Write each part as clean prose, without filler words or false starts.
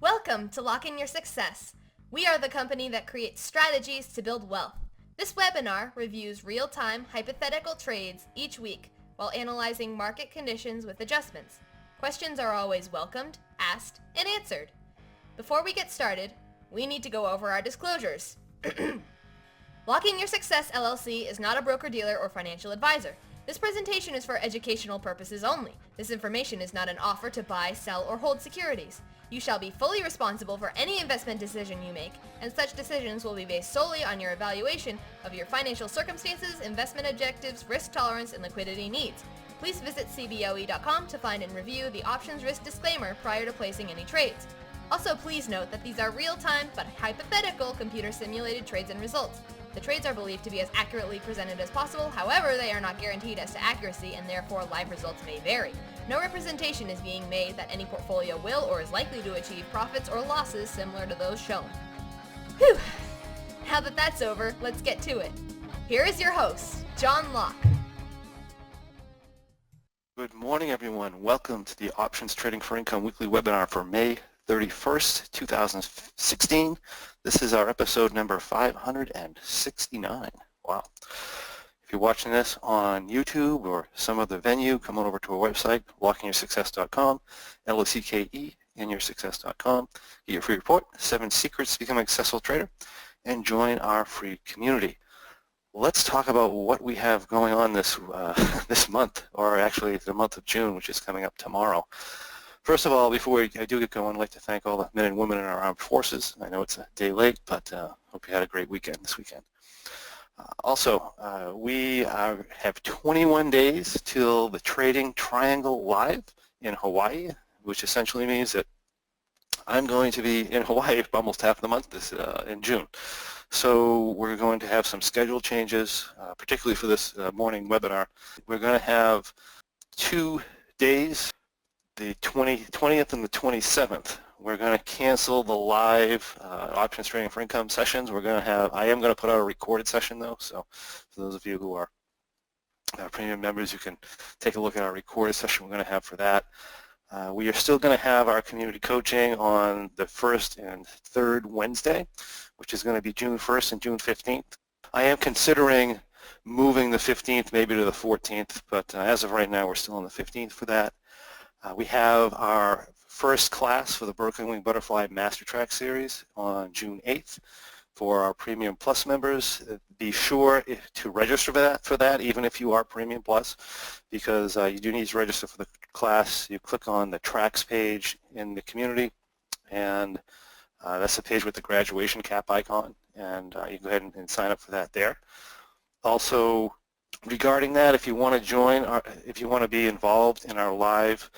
Welcome to Lock In Your Success. We are the company that creates strategies to build wealth. This webinar reviews real-time hypothetical trades each week while analyzing market conditions with adjustments. Questions are always welcomed, asked, and answered. Before we get started, we need to go over our disclosures. Lock In Your Success LLC is not a broker-dealer or financial advisor. This presentation is for educational purposes only. This information is not an offer to buy, sell, or hold securities. You shall be fully responsible for any investment decision you make, and such decisions will be based solely on your evaluation of your financial circumstances, investment objectives, risk tolerance, and liquidity needs. Please visit cboe.com to find and review the options risk disclaimer prior to placing any trades. Also, please note that these are real-time but hypothetical computer-simulated trades and results. The trades are believed to be as accurately presented as possible, however, they are not guaranteed as to accuracy and therefore live results may vary. No representation is being made that any portfolio will or is likely to achieve profits or losses similar to those shown. Whew! Now that that's over, let's get to it. Here is your host, John Locke. Good morning, everyone. Welcome to the Options Trading for Income weekly webinar for May 31st, 2016. This is our episode number 569. Wow. If you're watching this on YouTube or some other venue, come on over to our website, lockinyoursuccess.com, L-O-C-K-E, inyoursuccess.com. Get your free report, 7 Secrets to Becoming a Successful Trader, and join our free community. Let's talk about what we have going on this month, or actually the month of June, which is coming up tomorrow. First of all, before I do get going, I'd like to thank all the men and women in our armed forces. I know it's a day late, but hope you had a great weekend this weekend. We have 21 days till the Trading Triangle Live in Hawaii, which essentially means that I'm going to be in Hawaii for almost half the month in June. So we're going to have some schedule changes, particularly for this morning webinar. We're going to have 2 days, the 20th and the 27th. We're going to cancel the live options trading for income sessions. I am going to put out a recorded session though, so for those of you who are premium members, you can take a look at our recorded session we're going to have for that. We are still going to have our community coaching on the 1st and 3rd Wednesday, which is going to be June 1st and June 15th. I am considering moving the 15th maybe to the 14th, but as of right now we're still on the 15th for that. We have our first class for the Broken Wing Butterfly Master Track series on June 8th for our Premium Plus members. Be sure to register for that, even if you are Premium Plus, because you do need to register for the class. You click on the tracks page in the community, and that's the page with the graduation cap icon, and you can go ahead and sign up for that there. Also, regarding that, if you want to join, if you want to be involved in our live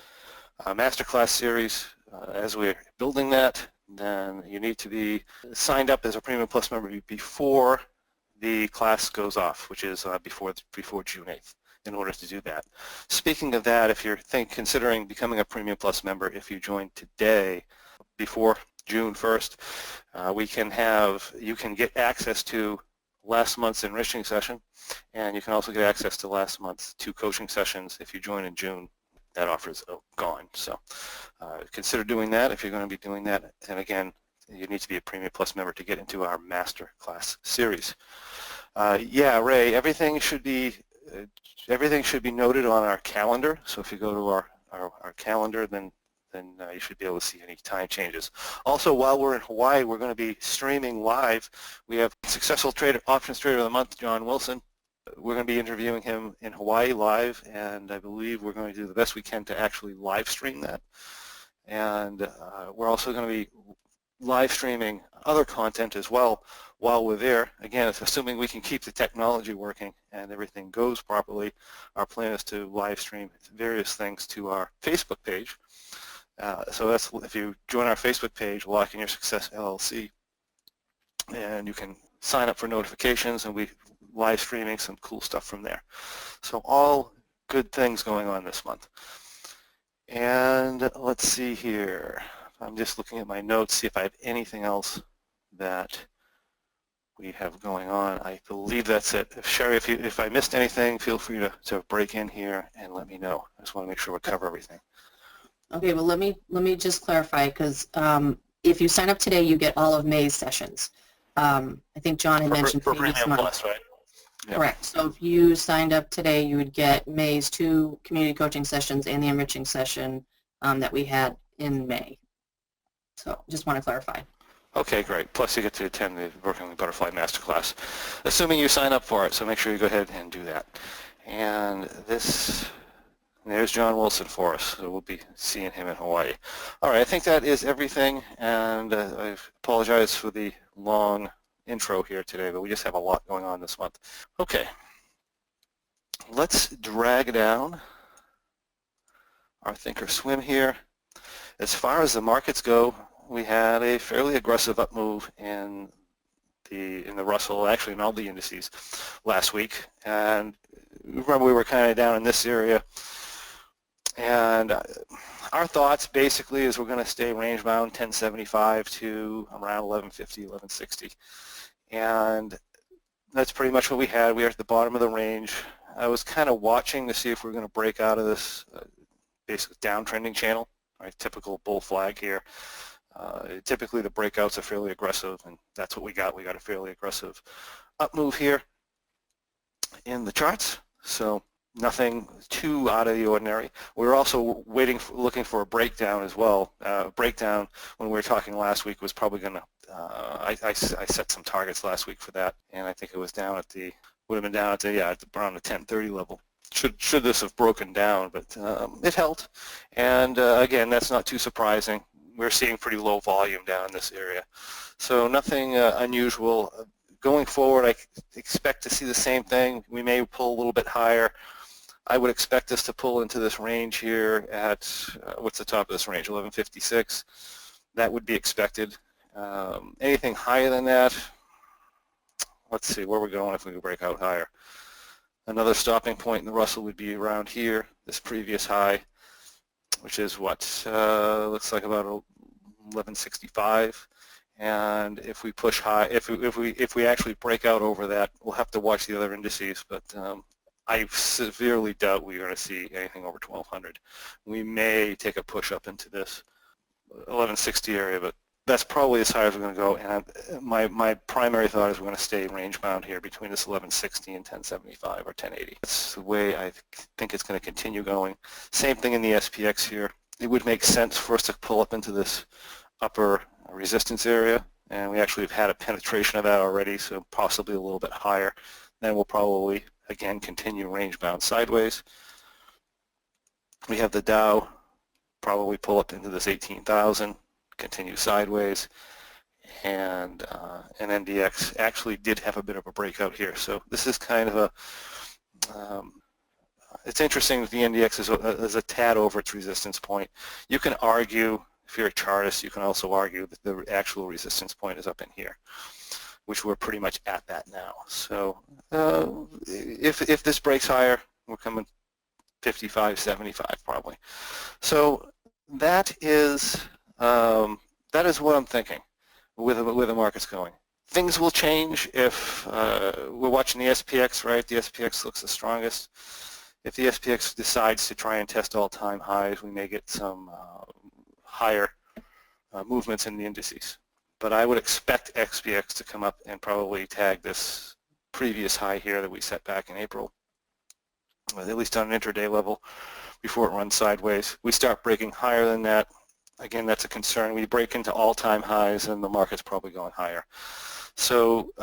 masterclass series, as we're building that, then you need to be signed up as a Premium Plus member before the class goes off, which is before June 8th, in order to do that. Speaking of that, if you're considering becoming a Premium Plus member, if you join today before June 1st, you can get access to last month's enriching session, and you can also get access to last month's 2 coaching sessions if you join in June. That offer is gone, so consider doing that if you're going to be doing that. And again, you need to be a Premium Plus member to get into our Master Class series. Yeah, Ray, everything should be noted on our calendar. So if you go to our calendar, then you should be able to see any time changes. Also, while we're in Hawaii, we're going to be streaming live. We have Successful Options Trader of the Month, John Wilson. We're going to be interviewing him in Hawaii live, and I believe we're going to do the best we can to actually live stream that. And we're also going to be live streaming other content as well while we're there. Again, it's assuming we can keep the technology working and everything goes properly. Our plan is to live stream various things to our Facebook page. So that's, if you join our Facebook page, Lock In Your Success LLC, and you can sign up for notifications, and we live streaming some cool stuff from there. So all good things going on this month. And let's see here. I'm just looking at my notes, see if I have anything else that we have going on. I believe that's it. Sherry, if I missed anything, feel free to break in here and let me know. I just want to make sure we cover everything. Okay, well let me just clarify, because if you sign up today, you get all of May's sessions. I think John had mentioned For previous Premium month. Plus, right? Yep. Correct. So if you signed up today, you would get May's 2 community coaching sessions and the enriching session that we had in May. So just want to clarify. Okay, great. Plus you get to attend the Working with Butterfly Masterclass, assuming you sign up for it, so make sure you go ahead and do that. And there's John Wilson for us, so we'll be seeing him in Hawaii. All right, I think that is everything, and I apologize for the long intro here today, but we just have a lot going on this month. Okay, let's drag down our Thinkorswim here. As far as the markets go, we had a fairly aggressive up move in the Russell, actually in all the indices last week. And remember, we were kind of down in this area. And our thoughts basically is we're going to stay range bound 1075 to around 1150, 1160. And that's pretty much what we had. We were at the bottom of the range. I was kind of watching to see if we're going to break out of this basically downtrending channel, right? Typical bull flag here. Typically the breakouts are fairly aggressive, and that's what we got. We got a fairly aggressive up move here in the charts, so nothing too out of the ordinary. We were also looking for a breakdown as well. Breakdown, when we were talking last week, was probably going to, I set some targets last week for that, and I think it was down at the, would have been down at the, yeah, at around the 1030 level. Should this have broken down, but it held, and again, that's not too surprising. We're seeing pretty low volume down in this area. So nothing unusual. Going forward, I expect to see the same thing. We may pull a little bit higher. I would expect us to pull into this range here at, what's the top of this range, 1156. That would be expected. Anything higher than that, let's see where we're going if we can break out higher. Another stopping point in the Russell would be around here, this previous high, which is what looks like about 1165, and if we push high, if we actually break out over that, we'll have to watch the other indices. But I severely doubt we're going to see anything over 1200. We may take a push up into this 1160 area, but that's probably as high as we're going to go. And my primary thought is we're going to stay range bound here between this 1160 and 1075 or 1080. That's the way I think it's going to continue going. Same thing in the SPX here. It would make sense for us to pull up into this upper resistance area, and we actually have had a penetration of that already, so possibly a little bit higher. Then we'll probably again continue range bound sideways. We have the Dow probably pull up into this 18,000, continue sideways, and an NDX actually did have a bit of a breakout here. So this is kind of a, it's interesting that the NDX is a tad over its resistance point. You can argue, if you're a chartist, you can also argue that the actual resistance point is up in here, which we're pretty much at that now. So if this breaks higher, we're coming 55, 75 probably. So that is what I'm thinking with the markets going. Things will change if we're watching the SPX, right? The SPX looks the strongest. If the SPX decides to try and test all-time highs, we may get some higher movements in the indices. But I would expect XPX to come up and probably tag this previous high here that we set back in April, at least on an intraday level, before it runs sideways. We start breaking higher than that. Again, that's a concern. We break into all-time highs, and the market's probably going higher. So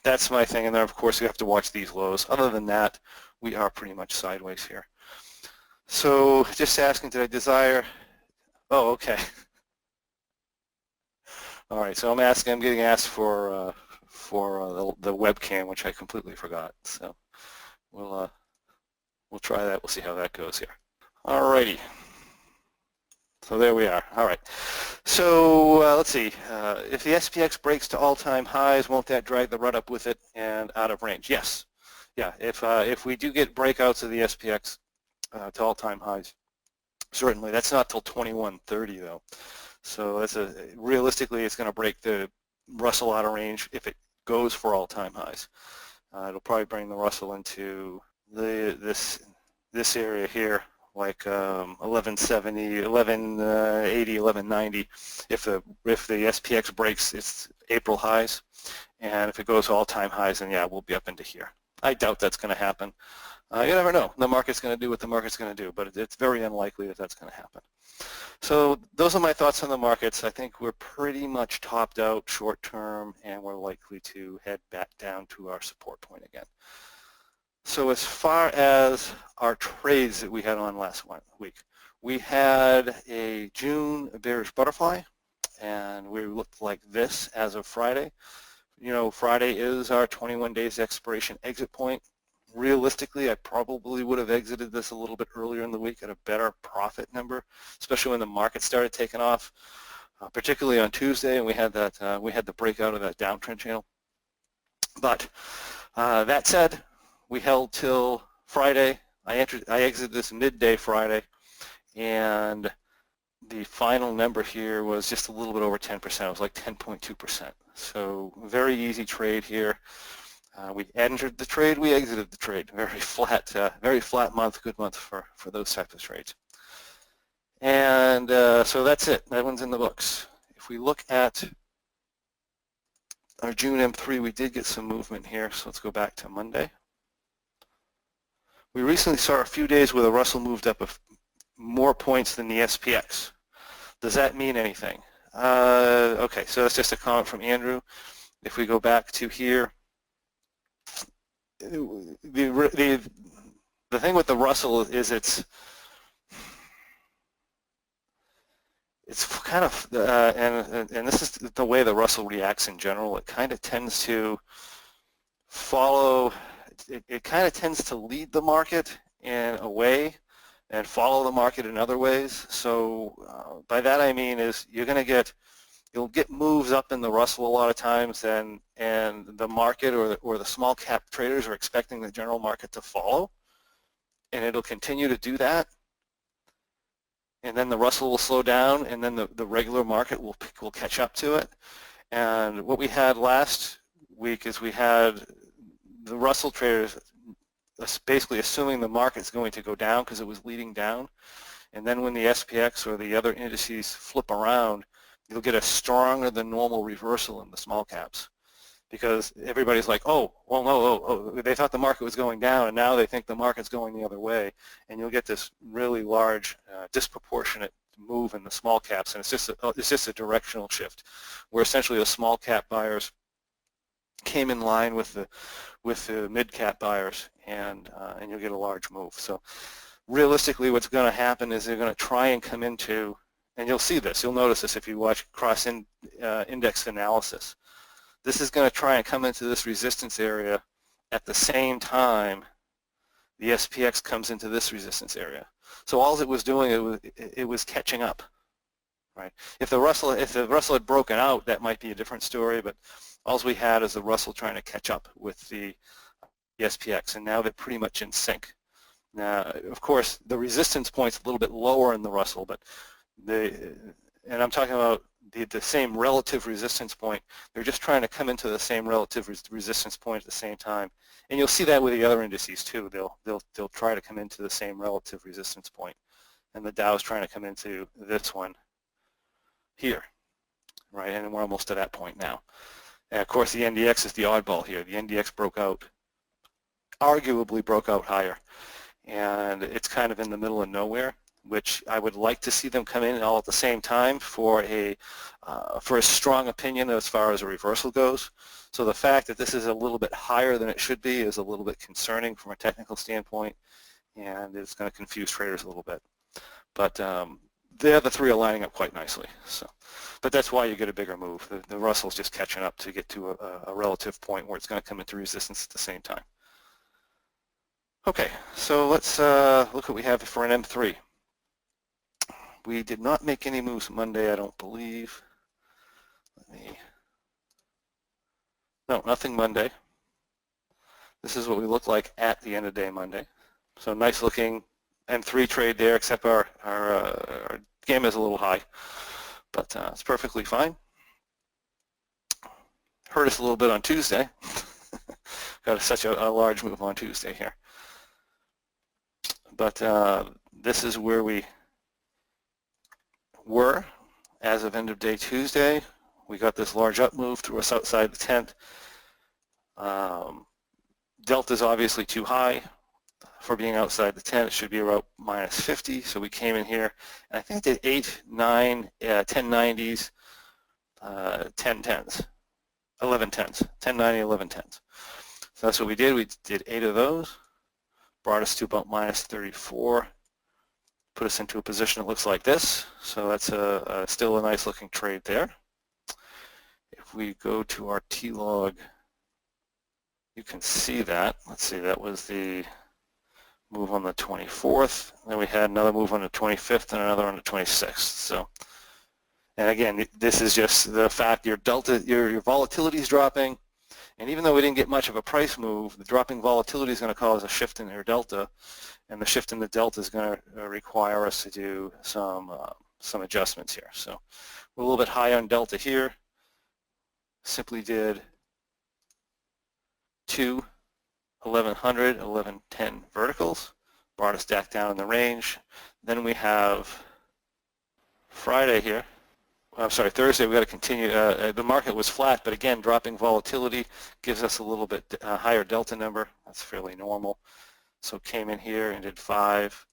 that's my thing. And then, of course, we have to watch these lows. Other than that, we are pretty much sideways here. So just asking, did I desire? Oh, okay. All right. So I'm getting asked for the webcam, which I completely forgot. So we'll try that. We'll see how that goes here. All righty. So there we are. All right. So let's see. If the SPX breaks to all-time highs, won't that drag the run up with it and out of range? Yes. Yeah. If we do get breakouts of the SPX to all-time highs, certainly. That's not till 2130 though. So that's realistically, it's going to break the Russell out of range if it goes for all-time highs. It'll probably bring the Russell into this area here, like 1170, 1180, 1190 if the SPX breaks its April highs, and if it goes all-time highs, then yeah, we'll be up into here. I doubt that's going to happen. You never know. The market's going to do what the market's going to do, but it's very unlikely that that's going to happen. So those are my thoughts on the markets. I think we're pretty much topped out short term, and we're likely to head back down to our support point again. So as far as our trades that we had on last week, we had a June bearish butterfly, and we looked like this as of Friday. You know, Friday is our 21 days expiration exit point. Realistically, I probably would have exited this a little bit earlier in the week at a better profit number, especially when the market started taking off, particularly on Tuesday, and we had the breakout of that downtrend channel. But that said, we held till Friday. I exited this midday Friday, and the final number here was just a little bit over 10%. It was like 10.2%. So very easy trade here. We entered the trade, we exited the trade. Very flat month, good month for those types of trades. And so that's it. That one's in the books. If we look at our June M3, we did get some movement here. So let's go back to Monday. We recently saw a few days where the Russell moved up more points than the SPX. Does that mean anything? Okay, so that's just a comment from Andrew. If we go back to here, the thing with the Russell is it's kind of and this is the way the Russell reacts in general. It kind of tends to follow. It kind of tends to lead the market in a way and follow the market in other ways. So by that I mean is you'll get moves up in the Russell a lot of times, and the market or the small cap traders are expecting the general market to follow, and it'll continue to do that. And then the Russell will slow down, and then the regular market will catch up to it. And what we had last week is we had the Russell traders basically assuming the market's going to go down because it was leading down. And then when the SPX or the other indices flip around, you'll get a stronger than normal reversal in the small caps, because everybody's like, oh, well, no, they thought the market was going down, and now they think the market's going the other way, and you'll get this really large, disproportionate move in the small caps, and it's just a directional shift, where essentially the small cap buyers came in line with the mid cap buyers, and you'll get a large move. So realistically, what's going to happen is they're going to try and come into, and you'll see this, you'll notice this if you watch cross-index analysis. This is going to try and come into this resistance area at the same time the SPX comes into this resistance area. So all it was doing, it was catching up, right? If the Russell had broken out, that might be a different story, but all we had is the Russell trying to catch up with the SPX, and now they're pretty much in sync. Now, of course, the resistance point's a little bit lower in the Russell, but and I'm talking about the same relative resistance point. They're just trying to come into the same relative resistance point at the same time, and you'll see that with the other indices too. They'll try to come into the same relative resistance point, and the Dow's trying to come into this one here, right? And we're almost to that point now. And of course, the NDX is the oddball here. The NDX broke out, arguably broke out higher, and it's kind of in the middle of nowhere, which I would like to see them come in all at the same time for a strong opinion as far as a reversal goes. So the fact that this is a little bit higher than it should be is a little bit concerning from a technical standpoint, and it's going to confuse traders a little bit. But the other three are lining up quite nicely. So, but that's why you get a bigger move. The Russell's just catching up to get to a relative point where it's going to come into resistance at the same time. Okay, so let's look what we have for an M3. We did not make any moves Monday, I don't believe. No, nothing Monday. This is what we look like at the end of day Monday. So nice looking M3 trade there, except our gamma is a little high, but it's perfectly fine. Hurt us a little bit on Tuesday. Got such a large move on Tuesday here. but this is where we were as of end of day Tuesday. We got this large up move, threw us outside the tent. Delta is obviously too high for being outside the tent. It should be about minus 50. So we came in here, and I think I did 8, 9, 1090s, 10 10s, 11 10s, 1090, 11 10s. So that's what we did. We did 8 of those, brought us to about minus 34, put us into a position that looks like this. So that's still a nice looking trade there. If we go to our T-log, you can see that. Let's see, that was the move on the 24th. Then we had another move on the 25th and another on the 26th. So, and again, this is just the fact your delta, your volatility is dropping. And even though we didn't get much of a price move, the dropping volatility is going to cause a shift in your delta. And the shift in the delta is going to require us to do some adjustments here. So we're a little bit high on delta here. Simply did 2 1100, 1110 verticals, brought us back down in the range. Then we have Friday here. I'm sorry, Thursday we got to continue. The market was flat, but again, dropping volatility gives us a little bit higher delta number. That's fairly normal. So came in here and did 5,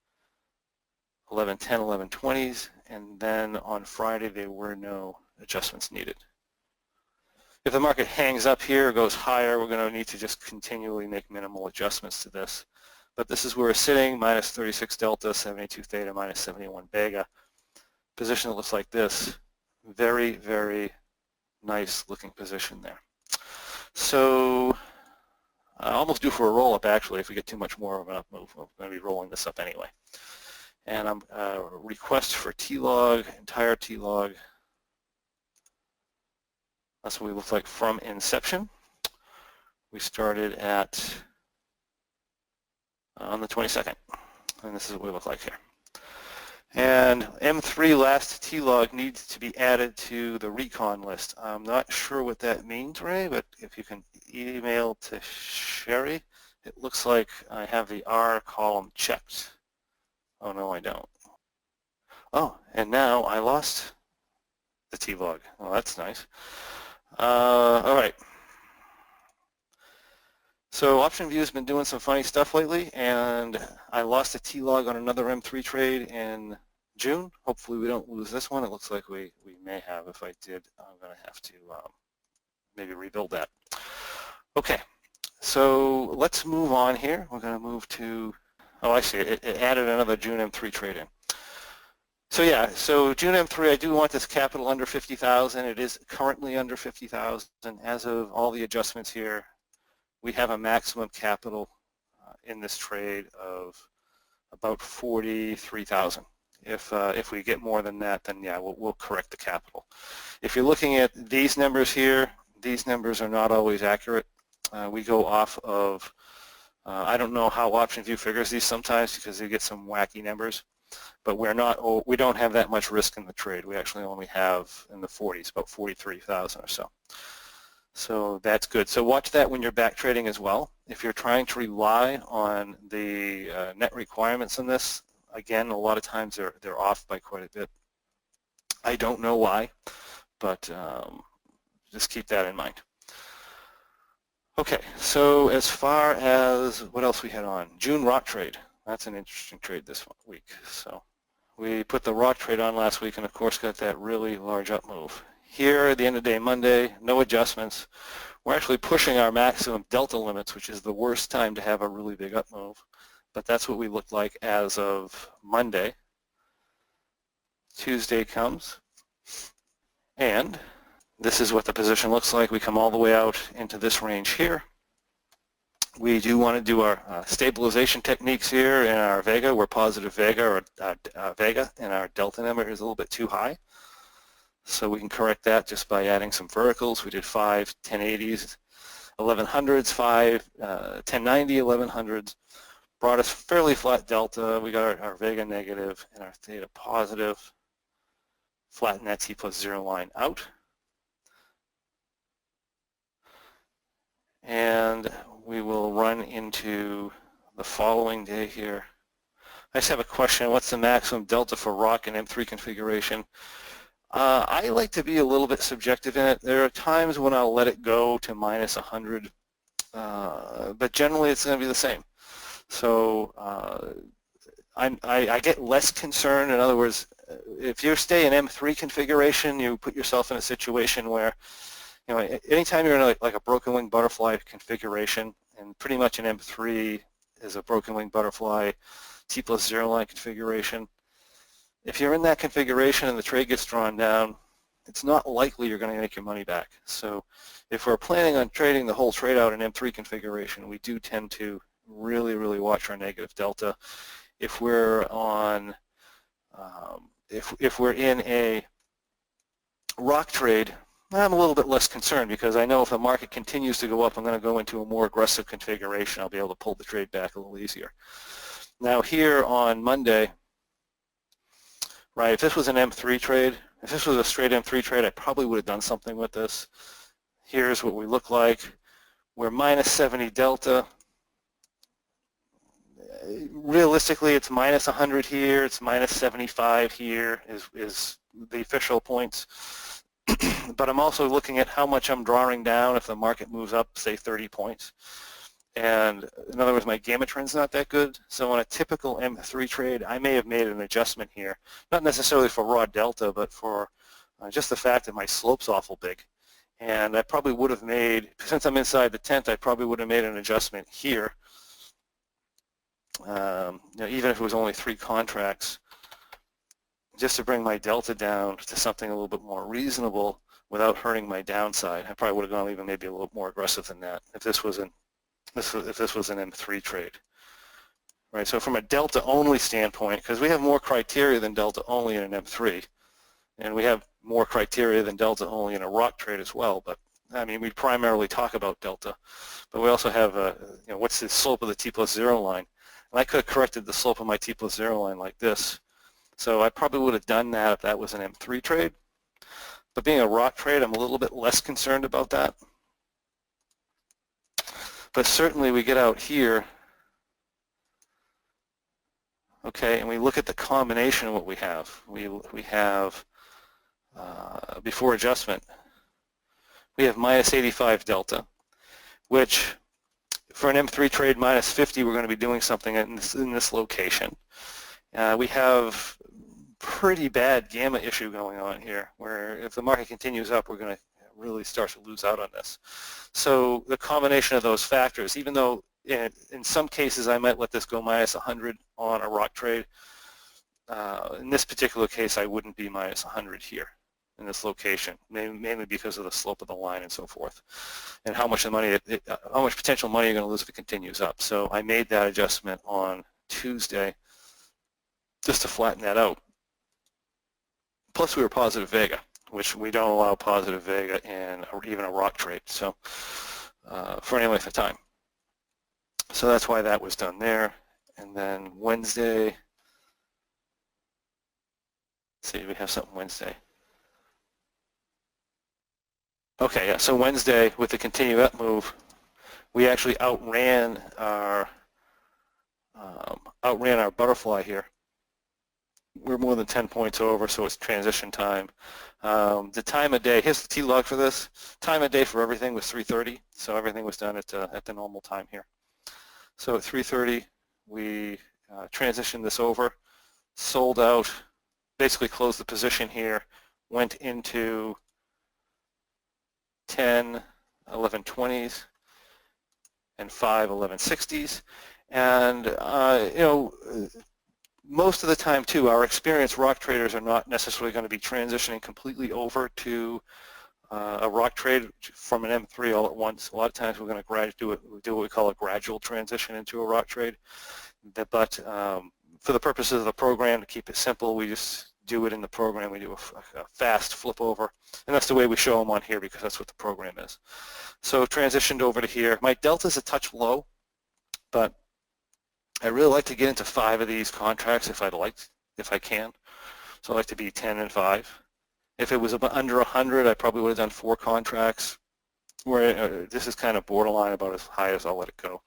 1110, 1120s, and then on Friday there were no adjustments needed. If the market hangs up here, goes higher, we're going to need to just continually make minimal adjustments to this. But this is where we're sitting, minus 36 delta, 72 theta, minus 71 vega. Position that looks like this. Very, very nice looking position there. So almost due for a roll-up actually. If we get too much more of an up move, we're going to be rolling this up anyway. And I'm request for T-log, entire T-log. That's what we look like from inception. We started at on the 22nd, and this is what we look like here. And M3 last T-log needs to be added to the recon list. I'm not sure what that means, Ray, but if you can email to Sherry, it looks like I have the R column checked. Oh no, I don't. Oh, and now I lost the T-log. Well, that's nice. All right. So OptionView has been doing some funny stuff lately, and I lost a T-log on another M3 trade in June. Hopefully we don't lose this one. It looks like we may have. If I did, I'm going to have to maybe rebuild that. Okay, so let's move on here. We're going to move to, oh, I see. It added another June M3 trade in. So yeah, so June M3, I do want this capital under 50,000. It is currently under 50,000. As of all the adjustments here, we have a maximum capital in this trade of about 43,000. If we get more than that, then yeah, we'll correct the capital. If you're looking at these numbers here, these numbers are not always accurate. We go off of, I don't know how OptionView figures these sometimes because they get some wacky numbers. But we don't have that much risk in the trade. We actually only have in the 40s, about 43,000 or so. So that's good. So watch that when you're back trading as well. If you're trying to rely on the net requirements in this, again, a lot of times they're off by quite a bit. I don't know why, but just keep that in mind. Okay, so as far as what else we had on, June Rock trade. That's an interesting trade this week. So we put the Rock trade on last week and of course got that really large up move. Here at the end of day Monday, no adjustments. We're actually pushing our maximum delta limits, which is the worst time to have a really big up move. But that's what we look like as of Monday. Tuesday comes and this is what the position looks like. We come all the way out into this range here. We do want to do our stabilization techniques here in our Vega. We're positive Vega, or Vega, and our delta number is a little bit too high. So we can correct that just by adding some verticals. We did 5 1080s, 1100s, 5 1090, 1100s. Brought us fairly flat delta. We got our Vega negative and our theta positive. Flatten that T plus 0 line out. And we will run into the following day here. I just have a question. What's the maximum delta for rock and M3 configuration? I like to be a little bit subjective in it. There are times when I'll let it go to minus 100, but generally it's going to be the same. So I get less concerned. In other words, if you stay in M3 configuration, you put yourself in a situation where, you know, anytime you're in like a broken wing butterfly configuration, and pretty much an M3 is a broken wing butterfly T+0 line configuration. If you're in that configuration and the trade gets drawn down, it's not likely you're going to make your money back. So if we're planning on trading the whole trade out in M3 configuration, we do tend to really watch our negative delta. If we're on, if we're in a rock trade, I'm a little bit less concerned because I know if the market continues to go up, I'm going to go into a more aggressive configuration. I'll be able to pull the trade back a little easier. Now here on Monday, right, if this was an M3 trade, if this was a straight M3 trade, I probably would have done something with this. Here's what we look like. We're minus 70 delta. Realistically, it's minus 100 here, it's minus 75 here is the official points. But I'm also looking at how much I'm drawing down if the market moves up, say 30 points. And in other words, my gamma trend's not that good. So on a typical M3 trade, I may have made an adjustment here, not necessarily for raw delta, but for just the fact that my slope's awful big. And I probably would have made, since I'm inside the tent, I probably would have made an adjustment here. You know, even if it was only 3 contracts, just to bring my delta down to something a little bit more reasonable without hurting my downside. I probably would have gone even maybe a little more aggressive than that if this was an M3 trade, right? So from a delta only standpoint, because we have more criteria than delta only in an M3, and we have more criteria than delta only in a rock trade as well. But I mean, we primarily talk about delta, but we also have you know, what's the slope of the T+0 line? And I could have corrected the slope of my T+0 line like this. So I probably would have done that if that was an M3 trade. But being a rock trade, I'm a little bit less concerned about that. But certainly we get out here, okay, and we look at the combination of what we have. We have, before adjustment, we have minus 85 delta, which for an M3 trade minus 50, we're going to be doing something in this location. We have pretty bad gamma issue going on here, where if the market continues up, we're going to really start to lose out on this. So the combination of those factors, even though in some cases I might let this go minus 100 on a rock trade, in this particular case I wouldn't be minus 100 here in this location, mainly because of the slope of the line and so forth, and how much money, how much potential money you're going to lose if it continues up. So I made that adjustment on Tuesday just to flatten that out. Plus we were positive vega, which we don't allow positive vega in even a rock trade, so for any length of time. So that's why that was done there. And then Wednesday, let's see, we have something Wednesday. Okay, yeah, so Wednesday with the continue up move, we actually outran our butterfly here. We're more than 10 points over, so it's transition time. The time of day, here's the T-log for this. Time of day for everything was 3:30, so everything was done at the normal time here. So at 3:30, we transitioned this over, sold out, basically closed the position here, went into 10 1120s and 5 1160s, and you know, most of the time too, our experienced rock traders are not necessarily going to be transitioning completely over to a rock trade from an M3 all at once. A lot of times we're going to do what we call a gradual transition into a rock trade. But for the purposes of the program, to keep it simple, we just do it in the program. We do a fast flip over, and that's the way we show them on here because that's what the program is. So transitioned over to here. My delta's a touch low, but I really like to get into 5 of these contracts if I can. So I like to be 10 and 5. If it was under 100, I probably would have done 4 contracts. Where this is kind of borderline about as high as I'll let it go.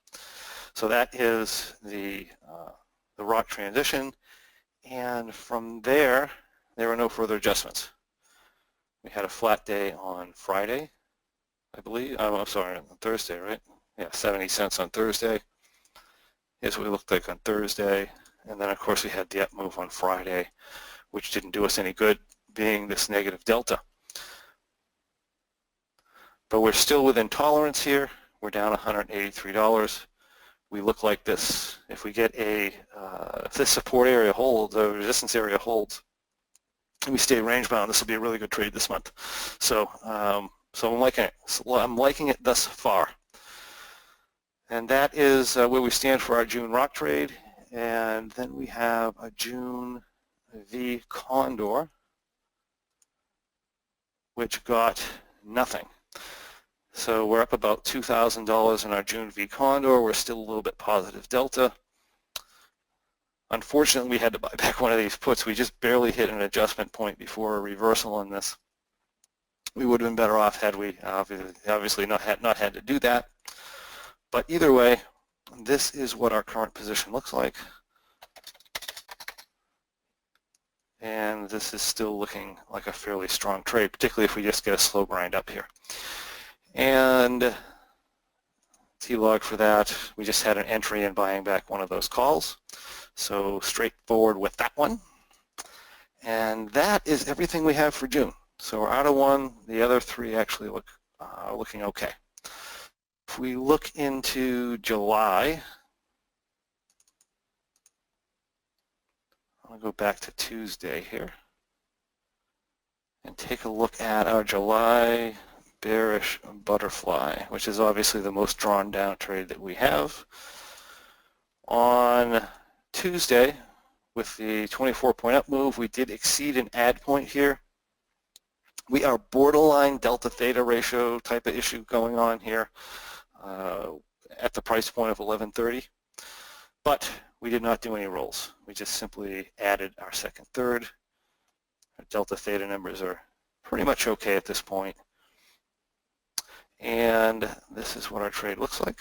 So that is the the rock transition, and from there were no further adjustments. We had a flat day on Friday, I believe. I'm sorry, on Thursday, right? Yeah, 70 cents on Thursday. Here's what it looked like on Thursday. And then, of course, we had the up move on Friday, which didn't do us any good, being this negative delta. But we're still within tolerance here. We're down $183. We look like this. If we get a, if this support area holds, the resistance area holds, and we stay range bound, this will be a really good trade this month. So, so I'm liking it. I'm liking it thus far. And that is where we stand for our June rock trade. And then we have a June Vcondor, which got nothing. So we're up about $2,000 in our June Vcondor. We're still a little bit positive delta. Unfortunately, we had to buy back one of these puts. We just barely hit an adjustment point before a reversal on this. We would have been better off had we obviously not had to do that. But either way, this is what our current position looks like. And this is still looking like a fairly strong trade, particularly if we just get a slow grind up here. And T-log for that, we just had an entry in buying back one of those calls. So straightforward with that one. And that is everything we have for June. So we're out of one. The other three actually look looking okay. If we look into July, I'll go back to Tuesday here and take a look at our July bearish butterfly, which is obviously the most drawn down trade that we have. On Tuesday, with the 24-point up move, we did exceed an add point here. We are borderline delta theta ratio type of issue going on here at the price point of 1130, but we did not do any rolls. We just simply added our second third. Our delta theta numbers are pretty much okay at this point. And this is what our trade looks like.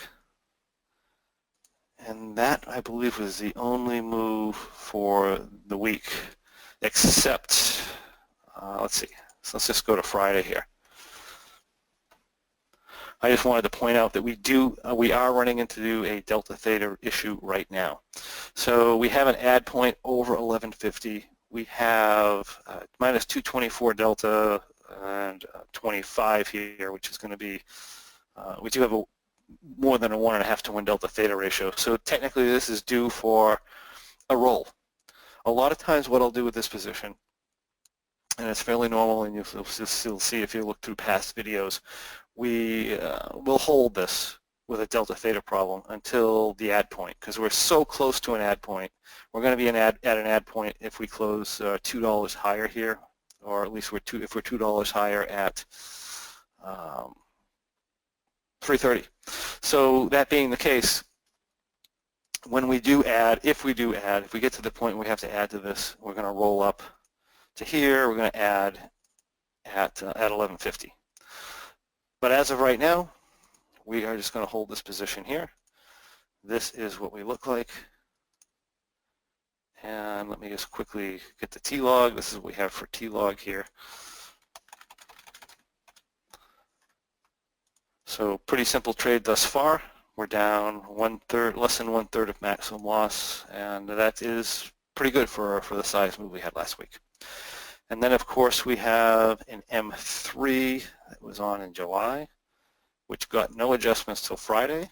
And that, I believe, was the only move for the week, except, let's see, so let's just go to Friday here. I just wanted to point out that we are running into a delta theta issue right now. So we have an add point over 1150. We have minus 224 delta and 25 here, which is going to be, we do have a more than a 1.5 to 1 delta theta ratio. So technically this is due for a roll. A lot of times what I'll do with this position, and it's fairly normal, and you'll see if you look through past videos, we will hold this with a delta theta problem until the add point, because we're so close to an add point. We're going to be at an add point if we close $2 higher here, or at least if we're $2 higher at 330. So that being the case, when we do add, if we get to the point where we have to add to this, we're going to roll up to here. We're going to add at 1150. But as of right now, we are just going to hold this position here. This is what we look like. And let me just quickly get the T-log. This is what we have for T-log here. So pretty simple trade thus far. We're down less than 1/3 of maximum loss, and that is pretty good for the size move we had last week. And then of course we have an M3 that was on in July, which got no adjustments till Friday.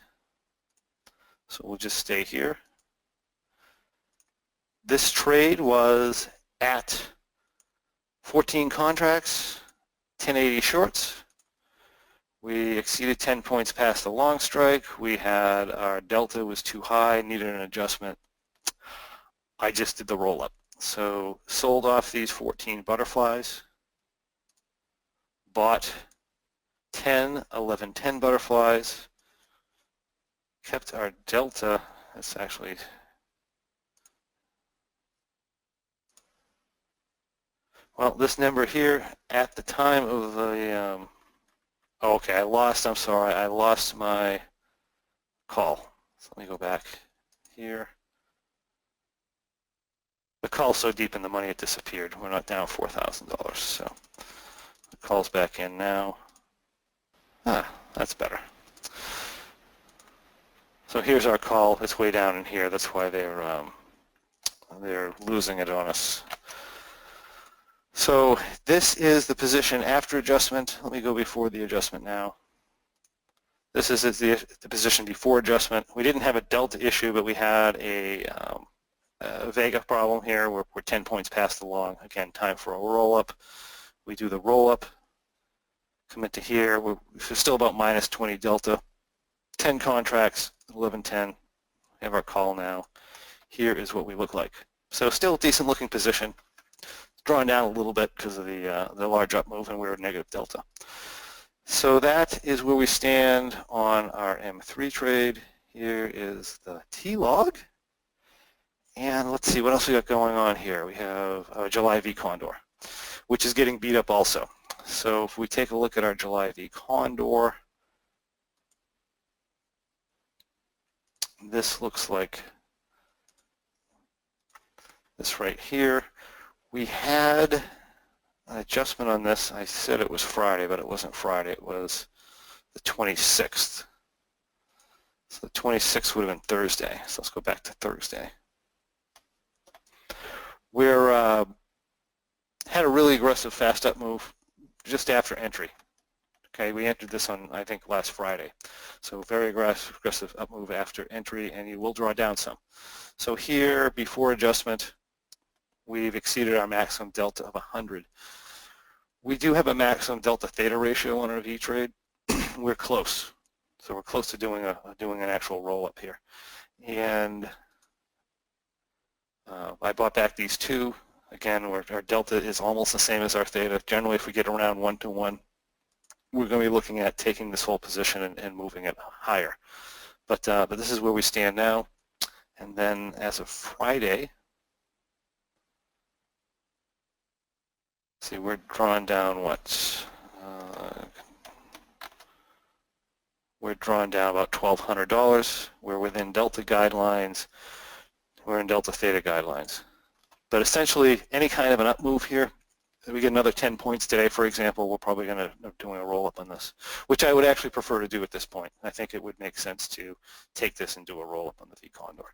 So we'll just stay here. This trade was at 14 contracts, 1080 shorts. We exceeded 10 points past the long strike. We had our delta was too high, needed an adjustment. I just did the roll up. So sold off these 14 butterflies, bought 10, 11, 10 butterflies, kept our delta. That's actually, well, this number here at the time of the, oh, okay, I'm sorry, I lost my call. So let me go back here. the call's so deep in the money it disappeared. We're not down $4,000. So the call's back in now. That's better. So here's our call. It's way down in here. That's why they're losing it on us. So this is the position after adjustment. Let me go before the adjustment now. This is the position before adjustment. We didn't have a delta issue, but we had a Vega problem here. We're 10 points past the long. Again, time for a roll-up. We do the roll-up, commit to here. We're still about minus 20 delta. 10 contracts, 11.10. We have our call now. Here is what we look like. So still a decent looking position. It's drawn down a little bit because of the large up move, and we're at negative delta. So that is where we stand on our M3 trade. Here is the T-log. And let's see what else we got going on here. We have July Vcondor, which is getting beat up also. So if we take a look at our July Vcondor, this looks like this right here. We had an adjustment on this. I said it was Friday, but it wasn't Friday. It was the 26th. So the 26th would have been Thursday. So let's go back to Thursday. We're had a really aggressive fast up move just after entry. Okay, we entered this on, I think, last Friday. So very aggressive up move after entry, and you will draw down some. So here, before adjustment, we've exceeded our maximum delta of 100. We do have a maximum delta theta ratio on our V trade. We're close. So we're close to doing an actual roll up here. And I bought back these two. Again, our delta is almost the same as our theta. Generally, if we get around 1-to-1, we're going to be looking at taking this whole position and moving it higher. But this is where we stand now. And then as of Friday, see, we're drawing down what? We're drawing down about $1,200. We're within delta guidelines. We're in delta theta guidelines. But essentially, any kind of an up move here, if we get another 10 points today, for example, we're probably going to end up doing a roll-up on this, which I would actually prefer to do at this point. I think it would make sense to take this and do a roll-up on the Vcondor.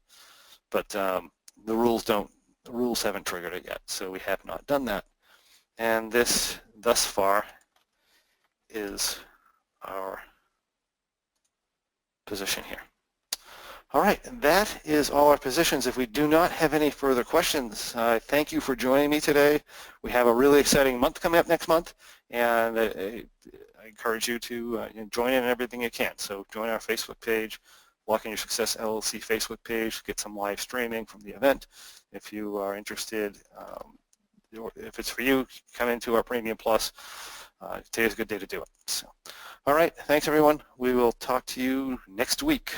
But the rules haven't triggered it yet, so we have not done that. And this, thus far, is our position here. All right, that is all our positions. If we do not have any further questions, thank you for joining me today. We have a really exciting month coming up next month, and I encourage you to join in everything you can. So join our Facebook page, Locking Your Success LLC Facebook page, get some live streaming from the event. If you are interested, if it's for you, come into our Premium Plus. Today's a good day to do it. So, all right, thanks everyone. We will talk to you next week.